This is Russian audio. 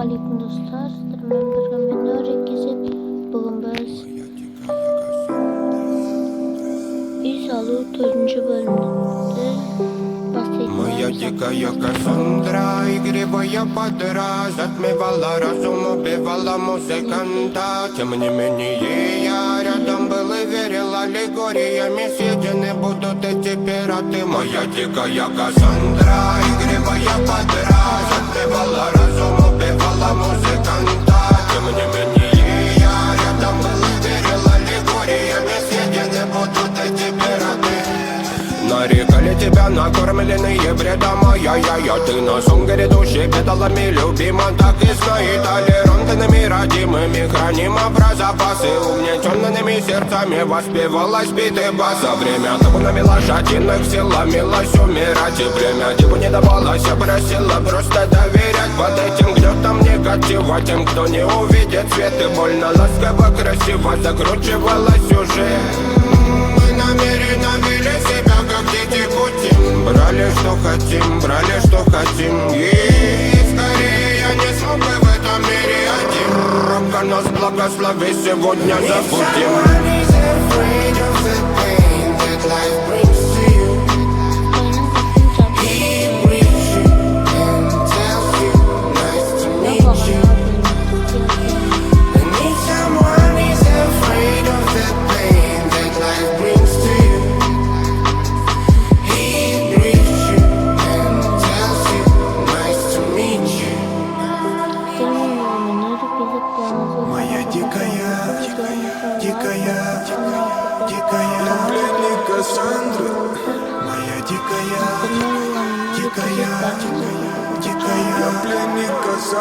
Assalamualaikum dostlar. Sizlerle beraber herkese bugün biz İsalı 4. bölümde Моя дикая Кассандра, игривая подра, затмевала разум, убивала музыканта. Тем не менее я рядом был и верил аллегориями съедены будут эти пираты. Моя дикая Кассандра, игривая подра, затмевала разум, убивала музыканта. Тем не менее я рядом был и верил аллегориями съедены будут эти пираты. Нарекали тебя накормленные бредом, я ты на сон грядущий педалами любима. Так и знает толерантными родимыми хранима про запасы. Угнетенными сердцами воспевалась биты баса. Время табунами лошадиных сил ломилась умирать. И время диву не давалось, я просила просто доверять. Под этим гнетом негатива тем, кто не увидит свет. И больно ласково, красиво закручивалась сюжет. Мы намеренно вели себя как дети пути. Брали что хотим и скорее я не смог бы в этом мире один. Рамка нас благослови, сегодня забудем. Дикая пленник Кассандра. Моя дикая пленник Кассандра.